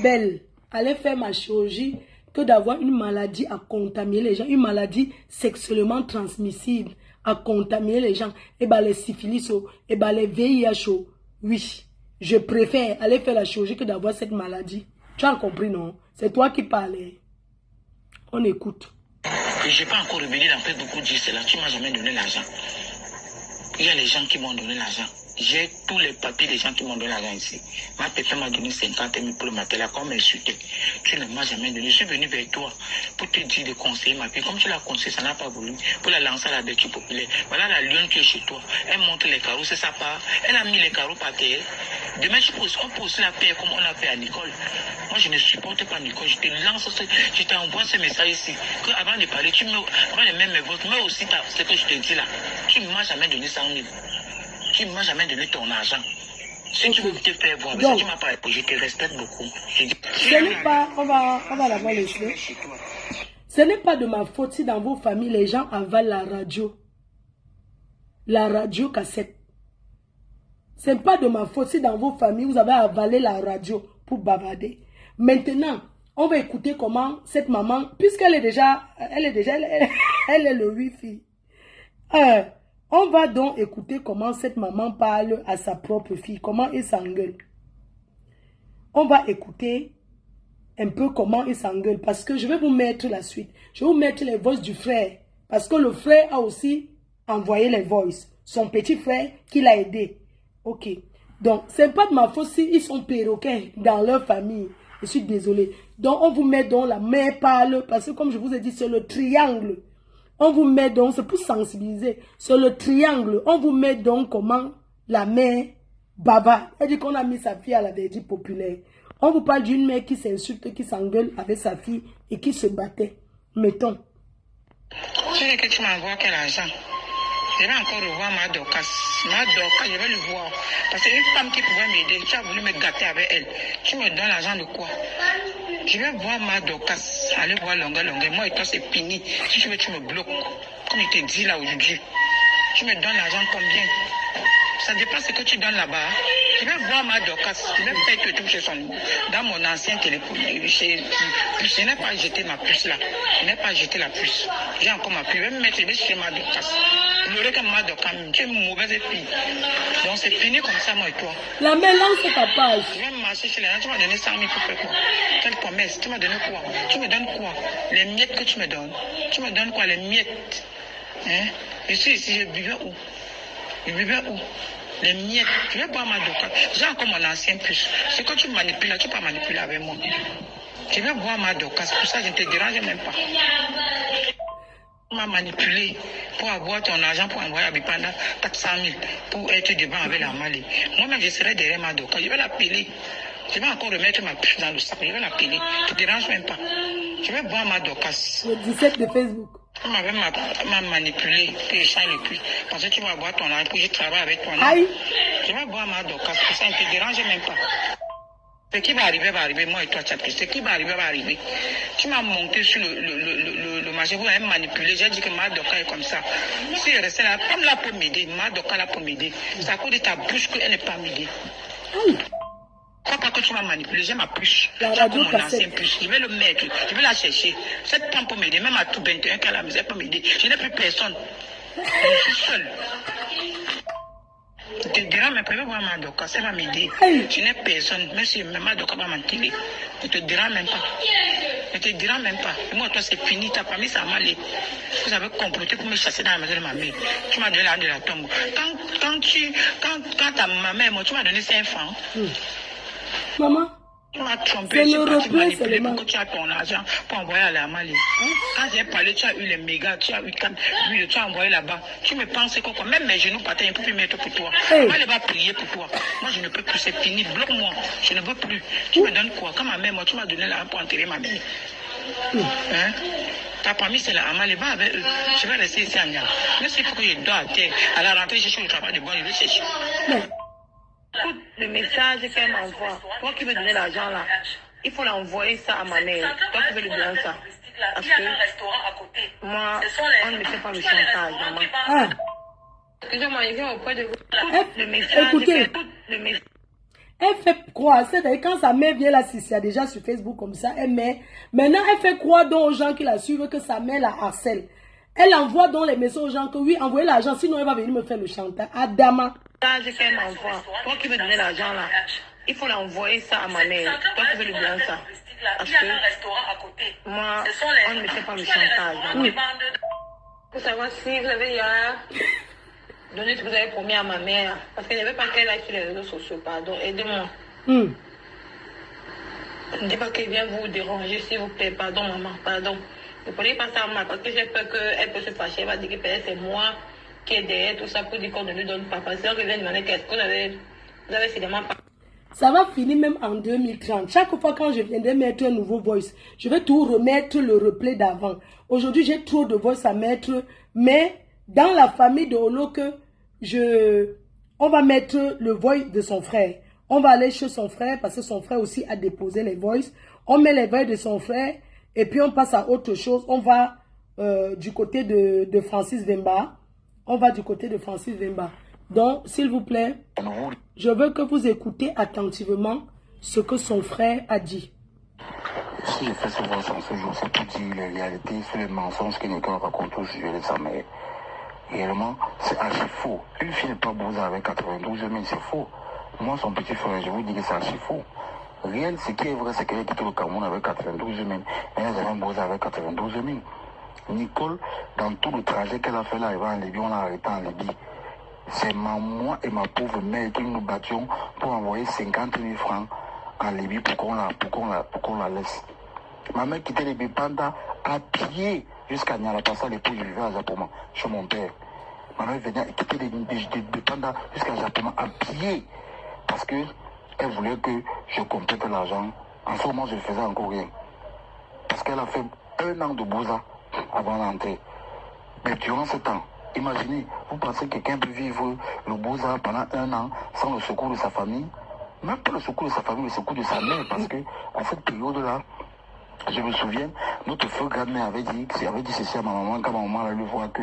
belle, aller faire ma chirurgie que d'avoir une maladie à contaminer les gens, une maladie sexuellement transmissible à contaminer les gens. Et bien les syphilis, et ben les VIH, oui, je préfère aller faire la chirurgie que d'avoir cette maladie. Tu as compris, non? C'est toi qui parles. On écoute. Je n'ai pas encore révélé, en fait, beaucoup dire cela. Tu ne m'as jamais donné l'argent. Il y a les gens qui m'ont donné l'argent. J'ai tous les papiers des gens qui m'ont donné l'argent ici. Ma personne m'a donné 50 000 pour le matériel, comme insulté. Tu ne m'as jamais donné. Je suis venu vers toi pour te dire de conseiller ma fille. Comme tu l'as conseillé, ça n'a pas voulu. Pour la lancer à la bêtise populaire. Voilà la lionne qui est chez toi. Elle montre les carreaux, c'est sa part. Elle a mis les carreaux par terre. Demain, on peut aussi la paix comme on a fait à Nicole. Moi, je ne supporte pas Nicole. Je te lance, je t'envoie ce message ici. Que avant de parler, avant de mettre mes votes, mais aussi ce que je te dis là. Tu ne m'as jamais donné 100 000. Tu ne m'as jamais donné ton argent. Si tu veux te faire voir, mais si tu m'as pas répondu, je te respecte beaucoup. Ce n'est pas, on va l'avoir laissé. Ce n'est pas de ma faute si dans vos familles, les gens avalent la radio. La radio cassette. Ce n'est pas de ma faute si dans vos familles, vous avez avalé la radio pour bavarder. Maintenant, on va écouter comment cette maman, puisqu'elle est déjà, elle est le wifi. On va donc écouter comment cette maman parle à sa propre fille, comment il s'engueule. On va écouter un peu comment il s'engueule, parce que je vais vous mettre la suite. Je vais vous mettre les voices du frère, parce que le frère a aussi envoyé les voices. Son petit frère qui l'a aidé. Ok. Donc, ce n'est pas de ma faute s'ils sont perroquets dans leur famille. Je suis désolée. Donc, on vous met donc la mère parle, parce que comme je vous ai dit, c'est le triangle. On vous met donc, c'est pour sensibiliser, sur le triangle, on vous met donc comment la mère bava. Elle dit qu'on a mis sa fille à la verdict populaire. On vous parle d'une mère qui s'insulte, qui s'engueule avec sa fille et qui se battait. Mettons. Tu veux que tu m'envoies quel argent? Je vais encore revoir ma Dorcas. Ma Dorcas, je vais le voir. Parce qu'une femme qui pouvait m'aider, tu as voulu me gâter avec elle. Tu me donnes l'argent de quoi? Je vais voir ma Dorcas. Aller voir longueur. Moi et toi, c'est fini. Si tu veux, tu me bloques. Comme je te dis là aujourd'hui. Tu me donnes l'argent combien? Ça dépend de ce que tu donnes là-bas. Je vais voir ma Dorcas. Je vais faire que tout chez son niveau. Dans mon ancien téléphone. Je n'ai pas jeté ma puce là. Je n'ai pas jeté la puce. J'ai encore ma puce. Je vais me mettre chez ma Dorcas. Je comme ma Dorcas. Tu es une mauvaise fille. Donc c'est fini comme ça, moi et toi. La mélange c'est ta page. Je vais marcher chez les gens. Tu m'as donné 100 000 pour faire quoi? Quelle promesse? Tu m'as donné quoi? Tu me donnes quoi? Les miettes que tu me donnes. Tu me donnes quoi? Les miettes. Hein? Je suis ici, je vivais où? Je vivais où? Les miettes. Je vais boire ma Dorcas. J'ai encore mon ancien puce. C'est que tu manipules là, tu peux pas manipuler avec moi. Je vais boire ma Dorcas. Pour ça, je ne te dérange même pas. Tu m'as manipulé pour avoir ton argent pour envoyer à Bipanda 400 000 pour être devant avec la Mali. Moi-même, je serai derrière ma Dorcas. Je vais l'appeler. Je vais encore remettre ma puce dans le sac. Je vais l'appeler. Tu ne te déranges même pas. Je vais boire ma Dorcas. Le 17 de Facebook. Tu m'avais manipulé pour échanger le puce. Parce que tu vas boire ton argent pour que je travaille avec toi. Aïe. Je vais boire ma Dorcas. Pour ça, ne te dérange même pas. Ce qui va arriver, moi et toi, tu as ce qui va arriver. Tu m'as monté sur le marché, vous m'avez manipulé. J'ai dit que ma Dorcas est comme ça. Si elle restait là, comme là pour m'aider, ma Dorcas là pour m'aider. C'est à cause de ta bouche qu'elle n'est pas m'aider. Crois pas que tu m'as manipulé, j'ai ma puce. J'ai mon ancien puce. Je vais le mettre, je vais la chercher. Cette femme peut m'aider, même à tout 21 qu'elle a, mais elle peut m'aider. Je n'ai plus personne. Je suis seule. Je te dirai, mais préfère voir ma Dorcas, ça va m'aider. Je n'ai personne, même si ma Dorcas va m'en tirer. Je te dirai même pas. Je te dirai même pas. Et moi, toi, c'est fini, ta famille, ça m'a allé. Vous avez comploté pour me chasser dans la maison de ma mère. Tu m'as donné l'argent de la tombe. Quand ta maman est morte, tu m'as donné 5 francs. Maman, tu m'as trompé, tu m'as manipulé pour que tu as ton argent pour envoyer à la Mali. Quand j'ai parlé, tu as eu les mégas, tu as eu 4 huiles, tu as envoyé là-bas. Tu me penses que même mes genoux partaient, ils ne peuvent plus mettre pour toi. Moi, elle va prier pour toi. Moi, je ne peux plus, c'est fini, bloque-moi. Je ne veux plus. Tu me donnes quoi? Quand ma mère, moi, tu m'as donné l'argent pour enterrer ma mère. Hein? Ta famille, c'est la Amal, va avec eux. Je vais rester ici à Nial. Mais s'il faut que je dois à terre, à la rentrée, je cherche le travail de bon, je vais chercher. Écoute le message qu'elle m'envoie. Toi qui veux donner l'argent là, il faut l'envoyer ça à ma mère. Toi qui veux lui donner ça. Parce que moi, on ne me fait pas le chantage, maman. Excusez-moi, je viens auprès de vous. Le message, écoutez, Elle fait croire, c'est-à-dire quand sa mère vient là, si c'est déjà sur Facebook comme ça, elle met. Maintenant, elle fait croire donc aux gens qui la suivent que sa mère la harcèle. Elle envoie donc les messages aux gens que oui, envoyez l'argent, sinon elle va venir me faire le chantage. Adama. J'ai fait m'envoie. Toi qui veux donner l'argent là, il faut l'envoyer ça à ma mère. Toi qui veux lui donner ça. Parce que moi, on ne me fait pas le chantage. Oui. Pour savoir si vous avez donné ce que vous avez promis à ma mère. Parce qu'elle n'avait pas qu'elle aille sur les réseaux sociaux. Pardon, aidez-moi. Ne dites pas qu'elle vient vous déranger, s'il vous plaît. Pardon, maman, pardon. Ne prenez pas ça à mal, parce que j'ai peur qu'elle peut se fâcher. Elle va dire que peut-être c'est moi qui est derrière tout ça pour dire qu'on ne lui donne pas. Parce que je viens demander qu'est-ce que vous avez finalement pas. Ça va finir même en 2030. Chaque fois quand je viendrai mettre un nouveau voice, je vais tout remettre le replay d'avant. Aujourd'hui, j'ai trop de voice à mettre, mais dans la famille de Oloke, on va mettre le voice de son frère. On va aller chez son frère parce que son frère aussi a déposé les voices. On met les voices de son frère et puis on passe à autre chose. On va du côté de Francis Vemba. On va du côté de Francis Vemba. Donc, s'il vous plaît, je veux que vous écoutez attentivement ce que son frère a dit. Si je fais ce voice en ce jour, c'est pour dire les réalités sur les mensonges que Nicole raconte au sujet de sa mère. Réellement, c'est archi faux. Une fille n'est pas bousée avec 92 000, c'est faux. Moi, son petit frère, je vous dis que c'est archi faux. Réel, ce qui est vrai, c'est qu'elle a quitté le Cameroun avec 92 000. Elle n'a jamais bousé avec 92 000. Nicole, dans tout le trajet qu'elle a fait là, en Libye, on l'a arrêtée en Libye. C'est moi et ma pauvre mère qui nous battions pour envoyer 50 000 francs en Libye pour qu'on la laisse. Ma mère quittait les Bipanda à pied jusqu'à Nyalapassa, l'époux, je vivais à Japoma, chez mon père. Ma mère venait quitter les Bipanda jusqu'à Japoma à pied parce qu'elle voulait que je complète l'argent. En ce moment, je ne faisais encore rien. Parce qu'elle a fait 1 an de Bouza avant l'entrée. Mais durant ce temps, imaginez, vous pensez que quelqu'un peut vivre le Bouza pendant 1 an sans le secours de sa famille? Même pas le secours de sa famille, le secours de sa mère, parce que à cette période-là, je me souviens, notre feu grand-mère avait dit ceci à ma maman, quand ma maman allait lui voir que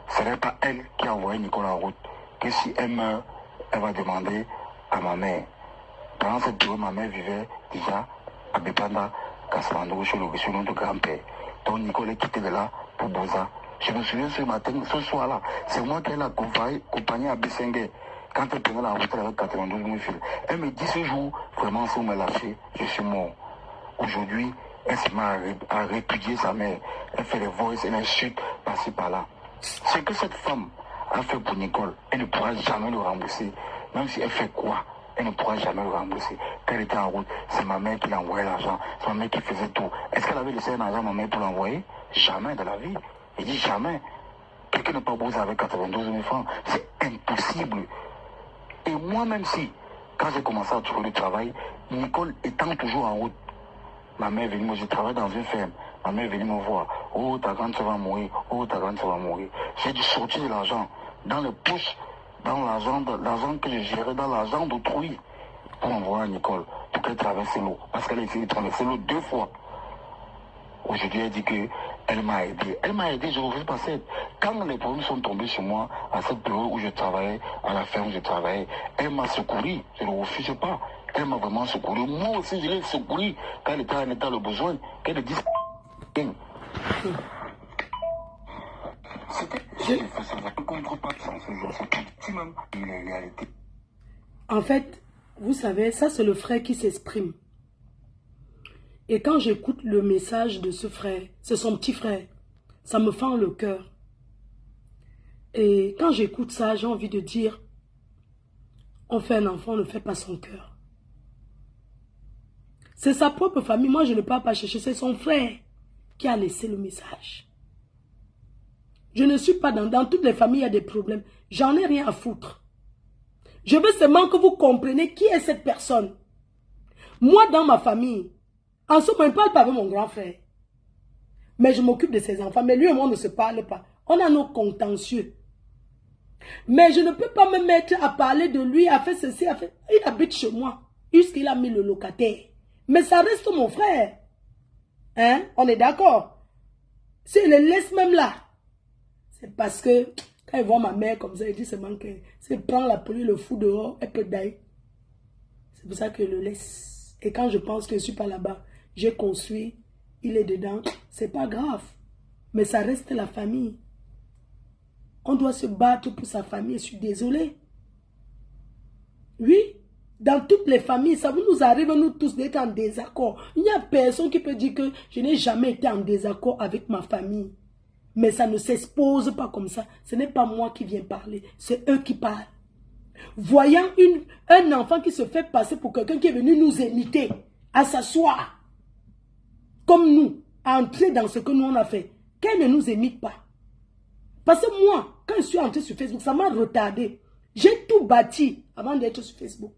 ce n'est pas elle qui a envoyé Nicole en route, que si elle meurt, elle va demander à ma mère. Pendant cette période, ma mère vivait déjà à Bepanda, Kasmando, chez notre grand-père. Donc Nicole est quittée de là pour Bouza. Je me souviens ce matin, ce soir-là, c'est moi qui ai accompagné à Bessengue. Quand elle prenait la route, elle avait 92 000 fils. Elle me dit ce jour, vraiment, si on me lâché, je suis mort. Aujourd'hui, elle se met à répudier sa mère. Elle fait les voices, elle insulte par-ci par-là. Ce que cette femme a fait pour Nicole, elle ne pourra jamais le rembourser. Même si elle fait quoi, elle ne pourra jamais le rembourser. Quand elle était en route, c'est ma mère qui l'envoyait l'argent. C'est ma mère qui faisait tout. Est-ce qu'elle avait laissé un argent à ma mère pour l'envoyer? Jamais de la vie. Il dit jamais. Quelqu'un n'est pas bossé avec 92 000 francs. C'est impossible. Et moi, même si, quand j'ai commencé à trouver du travail, Nicole étant toujours en route, ma mère est venue, moi je travaille dans une ferme, ma mère est venue me voir, oh ta grande soeur va mourir, oh ta grande soeur va mourir. J'ai dû sortir de l'argent dans les poches, dans l'argent que je gérais, dans l'argent d'autrui, pour envoyer à Nicole, pour qu'elle traverse l'eau, parce qu'elle a essayé de traverser l'eau 2 fois. Aujourd'hui, elle dit qu'elle m'a aidé. Elle m'a aidé, je ne refuse pas ça. Quand les problèmes sont tombés sur moi, à cette période où je travaillais, à la ferme où je travaillais, elle m'a secouru. Je ne refuse pas. Elle m'a vraiment secouru. Moi aussi, je l'ai secouru quand elle était en état de besoin. Qu'elle dise. En fait, vous savez, ça c'est le frère qui s'exprime. Et quand j'écoute le message de ce frère, c'est son petit frère, ça me fend le cœur. Et quand j'écoute ça, j'ai envie de dire, on fait un enfant, on ne fait pas son cœur. C'est sa propre famille, moi je ne peux pas chercher, c'est son frère qui a laissé le message. Je ne suis pas dans toutes les familles, il y a des problèmes. J'en ai rien à foutre. Je veux seulement que vous compreniez qui est cette personne. Moi, dans ma famille, en ce moment, je ne parle pas avec mon grand frère. Mais je m'occupe de ses enfants. Mais lui et moi, on ne se parle pas. On a nos contentieux. Mais je ne peux pas me mettre à parler de lui, à faire ceci, à faire... Il habite chez moi. Jusqu'il a mis le locataire. Mais ça reste mon frère. Hein? On est d'accord? S'il le laisse même là, c'est parce que quand il voit ma mère comme ça, il dit seulement que s'il prend la police, le fou dehors, elle peut d'ailleurs. C'est pour ça que je le laisse. Et quand je pense que je ne suis pas là-bas, j'ai construit, il est dedans, c'est pas grave. Mais ça reste la famille. On doit se battre pour sa famille, je suis désolée. Oui, dans toutes les familles, ça nous arrive, nous tous, d'être en désaccord. Il n'y a personne qui peut dire que je n'ai jamais été en désaccord avec ma famille. Mais ça ne s'expose pas comme ça. Ce n'est pas moi qui viens parler, c'est eux qui parlent. Voyant un enfant qui se fait passer pour quelqu'un qui est venu nous imiter, à s'asseoir, comme nous, à entrer dans ce que nous on a fait, qu'elle ne nous imite pas. Parce que moi, quand je suis entrée sur Facebook, ça m'a retardé. J'ai tout bâti avant d'être sur Facebook.